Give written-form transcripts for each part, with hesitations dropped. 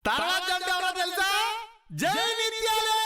తర్వాత అంటే ఎవరో తెలుసా? జై నిత్యాలే.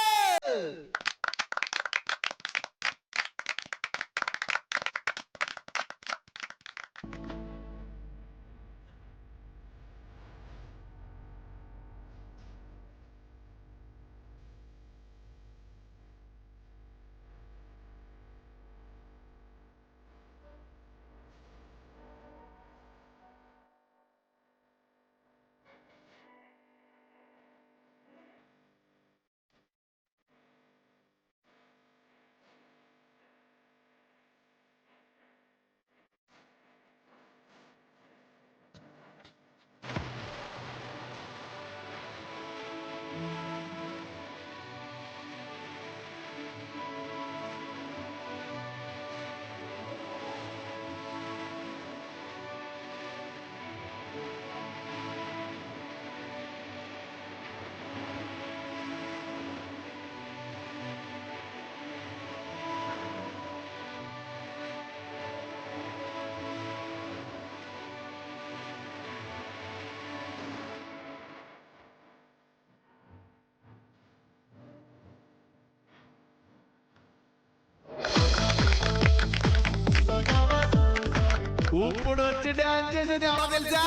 ఇప్పుడు వచ్చి డాన్స్ చేసేది ఎవరో తెలుసా?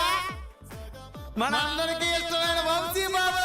మన అందరికీ ఇష్టమైన వంశీ బాబు.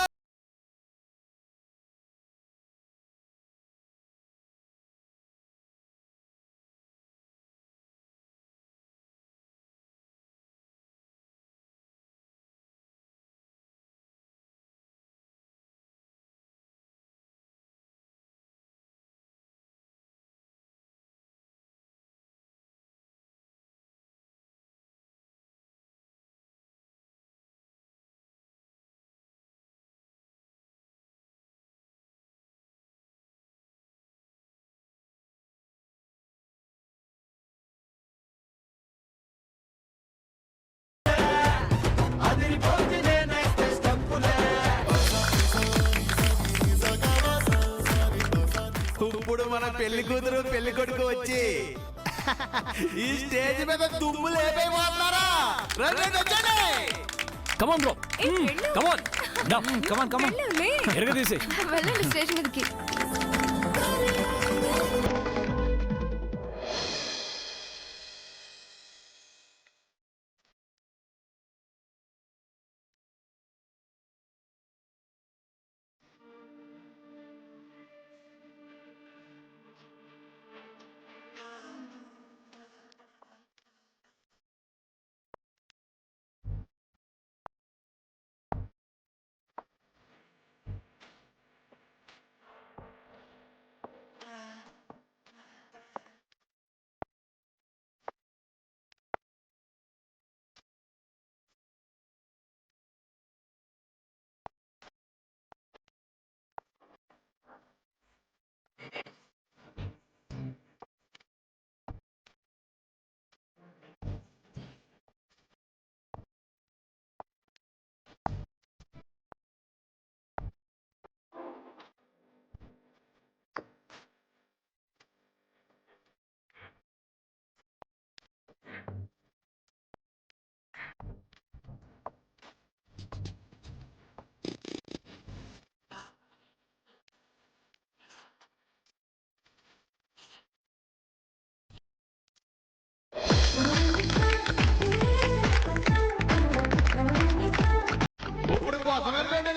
ఇప్పుడు మన పెళ్లి కూతురు పెళ్లి కొడుకు వచ్చి ఈ స్టేజ్ మీద దుమ్ము లేపైపోతున్నారా? రండి వచ్చండి. కమాన్ బ్రో, కమాన్ కమాన్ కమాన్ ఎరగదీసి వెళ్ళండి స్టేజ్ మీదకి.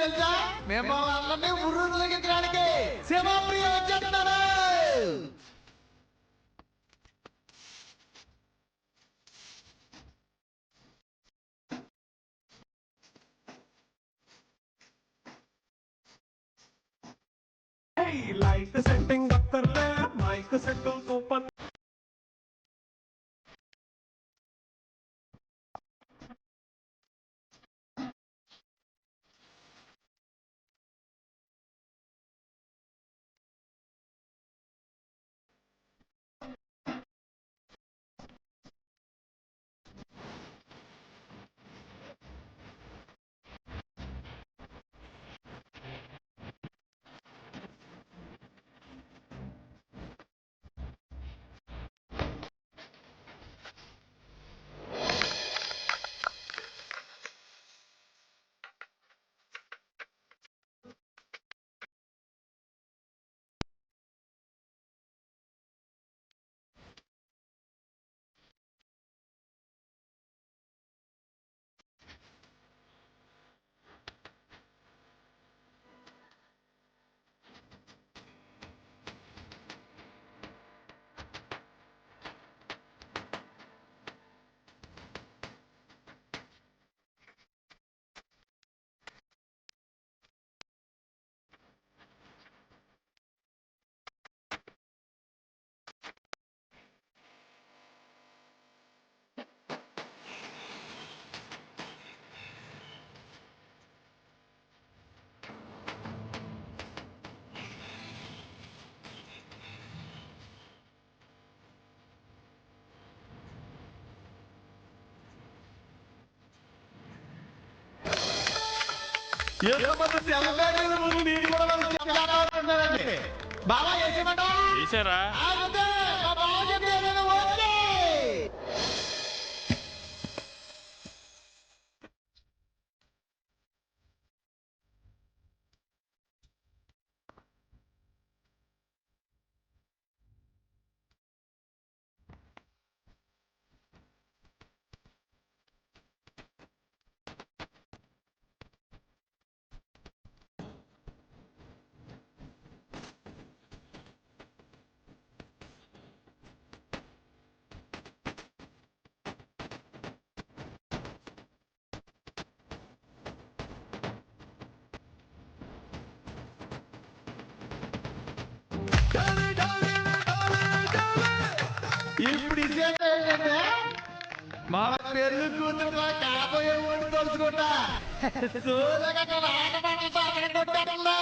తెలుసా? మిమ్మల్ని అందరినీ ఉర్రూతలెక్కించడానికి శివప్రియ వచ్చేస్తున్నారు. लाइट सेटिंग कर ले माइक सेटिंग ओपन ఎంతమంది సెలబ్రిటీల ముందు నేను కూడా వాళ్ళు చెప్తానండి. బాబా వేసేమంటావా? చేశారా? అంతే, మా బావ చెప్తే నేను ఓకే. ఇప్పుడు ఇదేంటే మన పెళ్లి కూతురు కాబోయే ఓడి తలుచుకుంటా కొట్టాడుందా.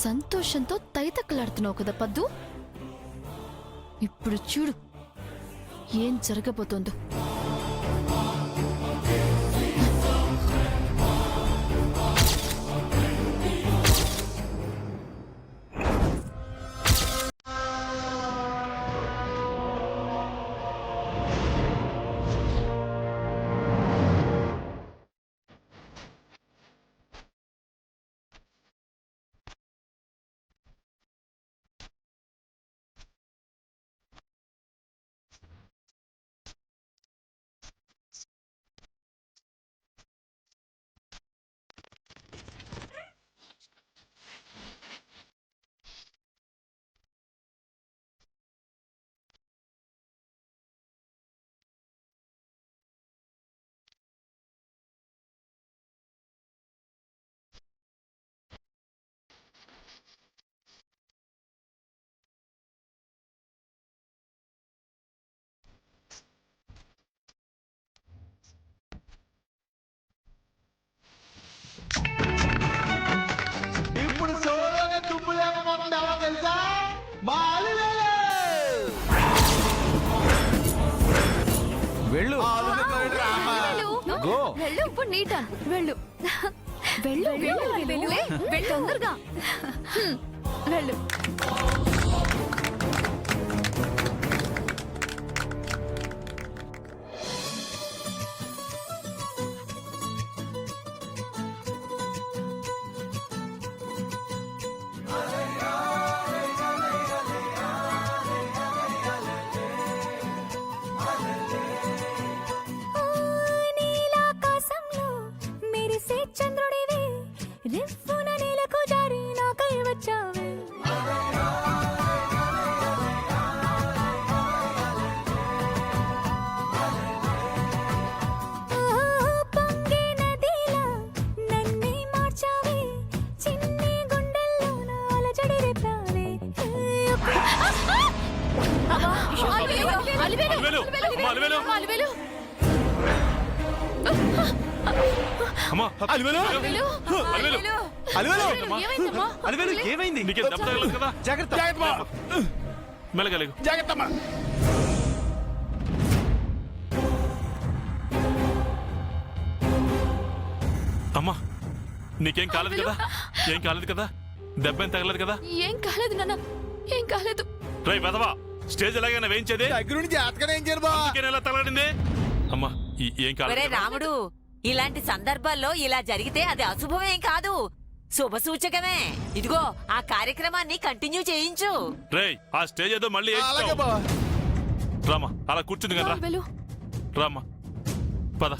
సంతోషంతో తైతక్కలాడుతున్నావు కదా పద్దు. ఇప్పుడు చూడు ఏం జరగబోతోందో. ఇప్పుడు సోలోనే తుప్పు లేకపోతుందా తెలుసా? మా అలివేలు. వెళ్ళు గో. వెళ్ళు ఇప్పుడు నీ టర్న్. వెళ్ళు వెళ్ళు వెళ్ళు వెళ్ళు తొందరగా వెళ్ళు. ఏమైంది? నీకే దెబ్బ తగలదు కదా? జాగ్రత్త మెల్లగలేగు. జాగ్రత్త అమ్మా నీకేం కాలేదు కదా? ఏం కాలేదు కదా? దెబ్బ ఏం తగలదు కదా? ఏం కాలేదు నాన్న, ఏం కాలేదు. రై వెదవా, స్టేజ్ ఎలాగైనా వేయించేది? దగ్గరుండి జాతకం ఏం చేయరు బా? అందుకని ఎలా తగలడింది? అమ్మా ఏం ఒరే కాలేదు కదా? రాముడు, ఇలాంటి సందర్భాల్లో ఇలా జరిగితే అది అశుభమేం కాదు, శుభ సూచకమే. ఇదిగో ఆ కార్యక్రమాన్ని కంటిన్యూ చేయించు. రేయ్ ఆ స్టేజ్ ఏదో మళ్ళీ అలాగే బా. రామా అలా కూర్చుంది కదా. వెళ్ళు. రామా పద.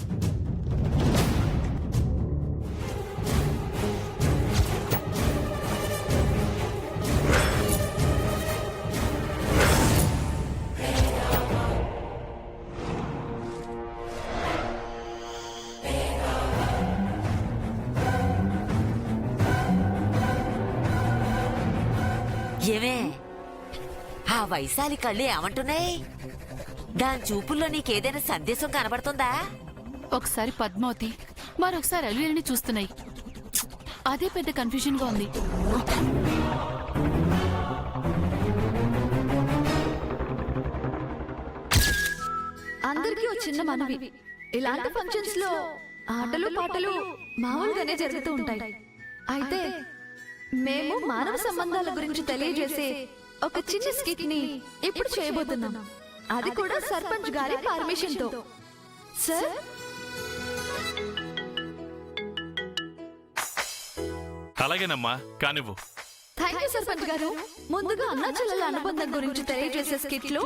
ఏమే ఆ వైశాలి కళ్ళు ఏమంటున్నాయి? దాని చూపుల్లో నీకేదైనా సందేశం కనబడుతుందా? ఒకసారి పద్మావతి, మరొకసారి అల్లుని చూస్తున్నాయి. అదే పెద్ద కన్ఫ్యూజన్ గా ఉంది. అందరికీ ఒక చిన్న మనవి, ఇలాంటి ఫంక్షన్స్ లో ఆటలు పాటలు మామూలుగానే జరుగుతూ ఉంటాయి. అయితే మేము మానవ సంబంధాల గురించి తెలియజేసే ఒక చిన్న స్కిట్ ని ఇప్పుడు చేయబోతున్నాం. అది కూడా సర్పంచ్ గారి పర్మిషన్ తో. సార్, అలాగేనమ్మా కానివ్వు. థ్యాంక్ యూ సర్పంచ్ గారు. ముందుగా అన్నా చెల్లెల అనుబంధం గురించి తెలియజేసే స్కిట్ లో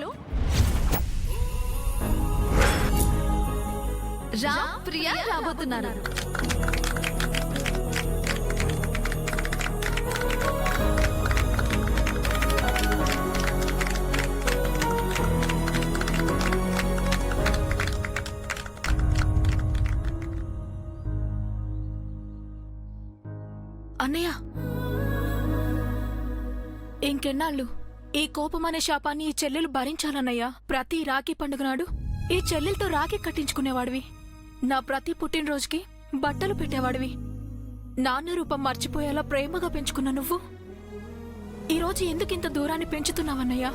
రామ్ ప్రియా రాబోతున్నారు. అన్నయ్య, ఇంకెన్నాళ్ళు ఈ కోపం అనే శాపాన్ని ఈ చెల్లెలు భరించాలన్నయ్యా? ప్రతి రాఖీ పండుగ నాడు ఈ చెల్లెలతో రాఖీ కట్టించుకునేవాడివి. నా ప్రతి పుట్టినరోజుకి బట్టలు పెట్టేవాడివి. నాన్న రూపం మర్చిపోయేలా ప్రేమగా పెంచుకున్న నువ్వు ఈరోజు ఎందుకింత దూరాన్ని పెంచుతున్నావన్నయ్యా?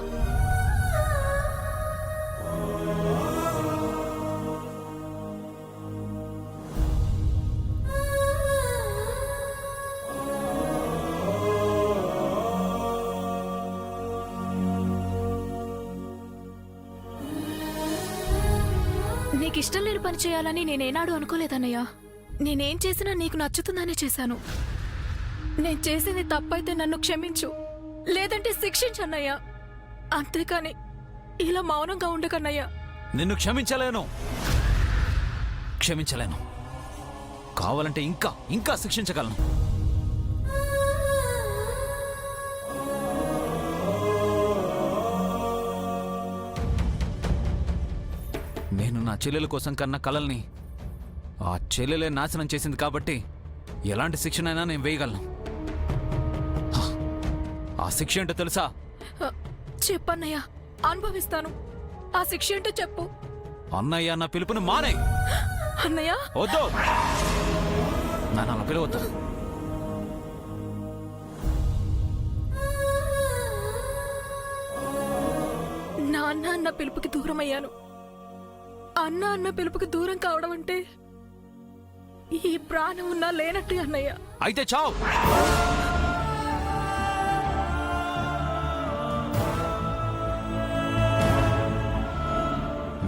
నీకిష్టం లేని పని చేయాలని నేనేనాడు అనుకోలేదన్నయ్యా. నేనేం చేసినా నీకు నచ్చుతుందనే చేశాను. నేను చేసింది తప్పైతే నన్ను క్షమించు, లేదంటే శిక్షించన్నయ్యా. అంతేకాని ఇలా మౌనంగా ఉండకన్నయ్యా. నిన్ను క్షమించలేను, కావాలంటే ఇంకా ఇంకా శిక్షించగలను. నేను నా చెల్లెల కోసం కన్న కలల్ని ఆ చెల్లెలే నాశనం చేసింది కాబట్టి ఎలాంటి శిక్షనైనా నేను వేయగలను. ఆ శిక్ష ఏంటో తెలుసా? చెప్పన్నయ్యా, అనుభవిస్తాను. ఆ శిక్ష ఏంటో చెప్పు. అన్నయ్య అన్న పిలుపుని మానే. అన్నయ్య వద్దు, నన్ను అలా పిలవద్దు. నాన్న అన్న పిలుపుకి దూరం అయ్యాను. అన్న అన్న పిలుపుకి దూరం కావడం అంటే ఈ ప్రాణం ఉన్నా లేనట్టు అన్నయ్య. అయితే చావు.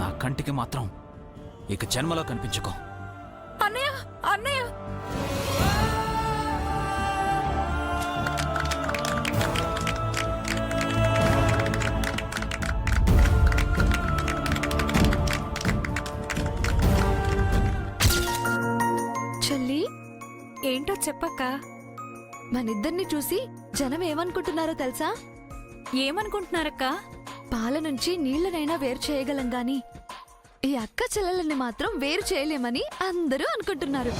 నా కంటికి మాత్రం ఇక జన్మలో కనిపించుకో. అన్నయ్య, అన్నయ్య. చెల్లి, ఏంటో చెప్పక్క. మనిద్దరిని చూసి జనం ఏమనుకుంటున్నారో తెలుసా? ఏమనుకుంటున్నారక్క? పాల నుంచి నీళ్లనైనా వేరు చేయగలం గాని ఈ అక్క చెల్లెలని మాత్రం వేరు చేయలేమని అందరూ అనుకుంటున్నారు.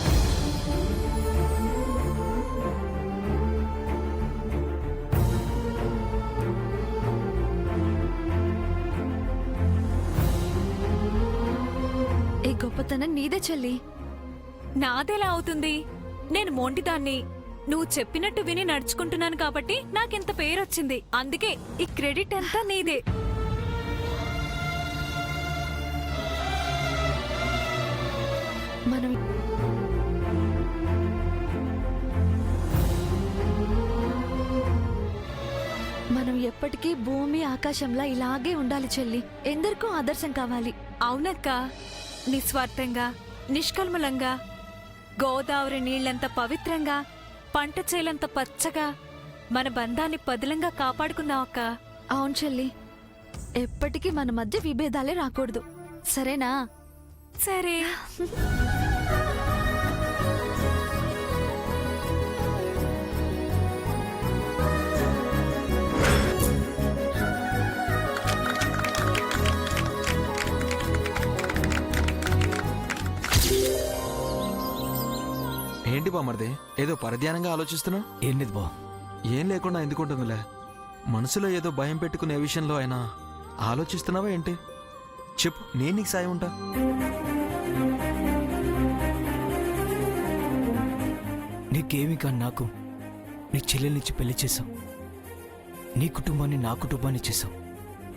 ఈ గొప్పతనం నీదే చెల్లి. నాదెలా అవుతుంది? నేను మొండిదాన్ని. నువ్వు చెప్పినట్టు విని నడుచుకుంటున్నాను కాబట్టి నాకింత పేరొచ్చింది. అందుకే ఈ క్రెడిట్ అంతా నీదే. మనం నువ్వు ఎప్పటికీ భూమి ఆకాశంలా ఇలాగే ఉండాలి చెల్లి. ఎందరికో ఆదర్శం కావాలి. అవునక్క, నిస్వార్థంగా నిష్కల్మలంగా గోదావరి నీళ్లంత పవిత్రంగా పంట చేలంత పచ్చగా మన బంధాన్ని పదిలంగా కాపాడుకుందాం అక్క. అవును చెల్లి, ఎప్పటికీ మన మధ్య విభేదాలే రాకూడదు, సరేనా? సరే. ఏంటి బామర్ది, ఏదో పరధ్యానంగా ఆలోచిస్తున్నావు? ఏం లేదు బా. ఏం లేకుండా ఎందుకుంటుందిలే. మనసులో ఏదో భయం పెట్టుకునే విషయంలో అయినా ఆలోచిస్తున్నావా ఏంటి? చెప్పు, నేను నీకు సాయం ఉంటా. నీకేమి కాని నాకు నీ చెల్లెల్నిచ్చి పెళ్లి చేశావు. నీ కుటుంబాన్ని నా కుటుంబాన్ని చేశావు.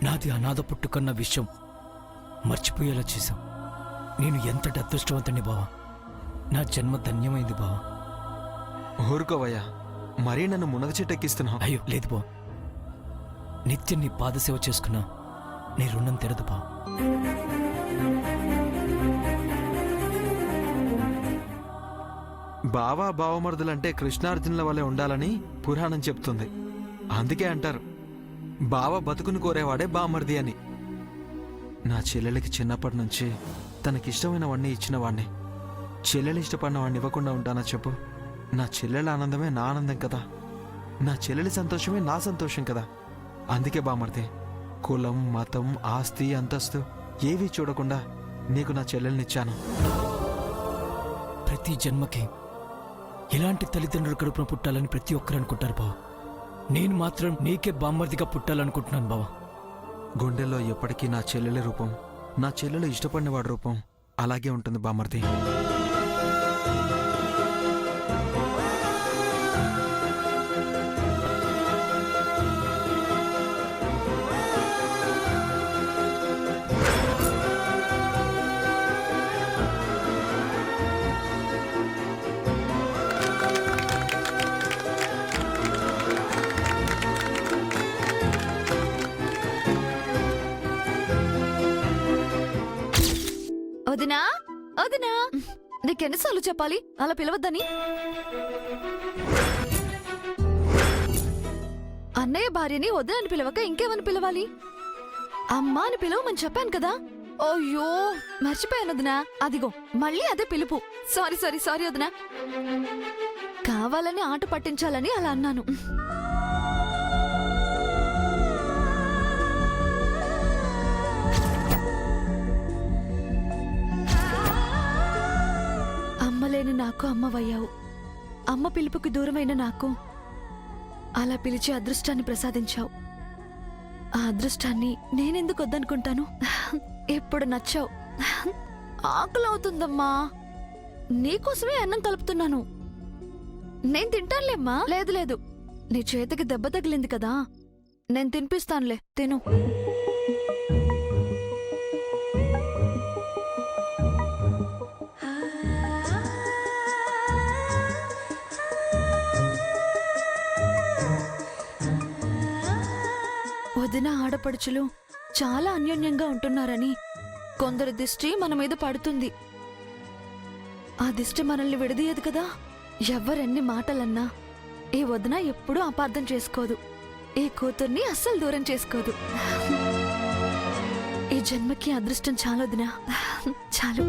నాది అనాథ పుట్టుకన్న విషయం మర్చిపోయేలా చేశావు. నేను ఎంతటి అదృష్టవంతుని బావా. నా జన్మ ధన్యమైంది బావా. ఊరుకోవయ్యా, మరీ నన్ను మునగ చెట్టెక్కిస్తున్నావు. అయ్యో లేదు బా. నిత్యం నీ పాదసేవ చేసుకున్నా నీ రుణం తెరదు బా. బావా బావమరుదులంటే కృష్ణార్జునుల వలె ఉండాలని పురాణం చెప్తుంది. అందుకే అంటారు బావ బతుకుని కోరేవాడే బామర్ది అని. నా చెల్లెలికి చిన్నప్పటి నుంచి తనకిష్టమైన వాడిని ఇచ్చిన వాడిని. చెల్లెలు ఇష్టపడిన వాడిని ఇవ్వకుండా ఉంటానా చెప్పు? నా చెల్లెల ఆనందమే నా ఆనందం కదా. నా చెల్లెలి సంతోషమే నా సంతోషం కదా. అందుకే బామర్ది, కులం, మతం, ఆస్తి, అంతస్తు ఏవీ చూడకుండా నీకు నా చెల్లెల్నిచ్చాను. ప్రతి జన్మకి ఇలాంటి తల్లిదండ్రుల కడుపున పుట్టాలని ప్రతి ఒక్కరు అనుకుంటారు బావ. నేను మాత్రం నీకే బామ్మర్దిగా పుట్టాలనుకుంటున్నాను బావ. గుండెల్లో ఎప్పటికీ నా చెల్లెలి రూపం, నా చెల్లెలు ఇష్టపడిన వాడి రూపం అలాగే ఉంటుంది బామర్ది. వదినా, వదినా, నీకెన్నిసార్లు చెప్పాలి అలా పిలవద్దని? అన్నయ్య భార్యని వదినని పిలవక ఇంకేమని పిలవాలి? అమ్మా అని పిలవమని చెప్పాను కదా. అయ్యో మర్చిపోయాను వదినా. అదిగో మళ్ళీ అదే పిలుపు. సారీ సారీ సారీ వదినా, కావాలని ఆట పట్టించాలని అలా అన్నాను. అమ్మలేని నాకు అమ్మవయ్యావు. అమ్మ పిలుపుకి దూరమైన నాకు అలా పిలిచి అదృష్టాన్ని ప్రసాదించావు. ఆ అదృష్టాన్ని నేనెందుకు వద్దనుకుంటాను? ఎప్పుడు నచ్చావు. ఆకలవుతుందమ్మా, నీకోసమే అన్నం కలుపుతున్నాను. నేను తింటానులేమ్మా. లేదు లేదు, నీ చేతికి దెబ్బ తగిలింది కదా, నేను తినిపిస్తానులే, తిను. వదిన ఆడపడుచులు చాలా అన్యోన్యంగా ఉంటున్నారని కొందరి దిష్టి మన మీద పడుతుంది. ఆ దిష్టి మనల్ని విడదీయదు కదా. ఎవ్వరెన్ని మాటలన్నా ఈ వదిన ఎప్పుడూ అపార్థం చేసుకోదు. ఈ కూతుర్ని అస్సలు దూరం చేసుకోదు. ఈ జన్మకి అదృష్టం చాలు వదినా, చాలు.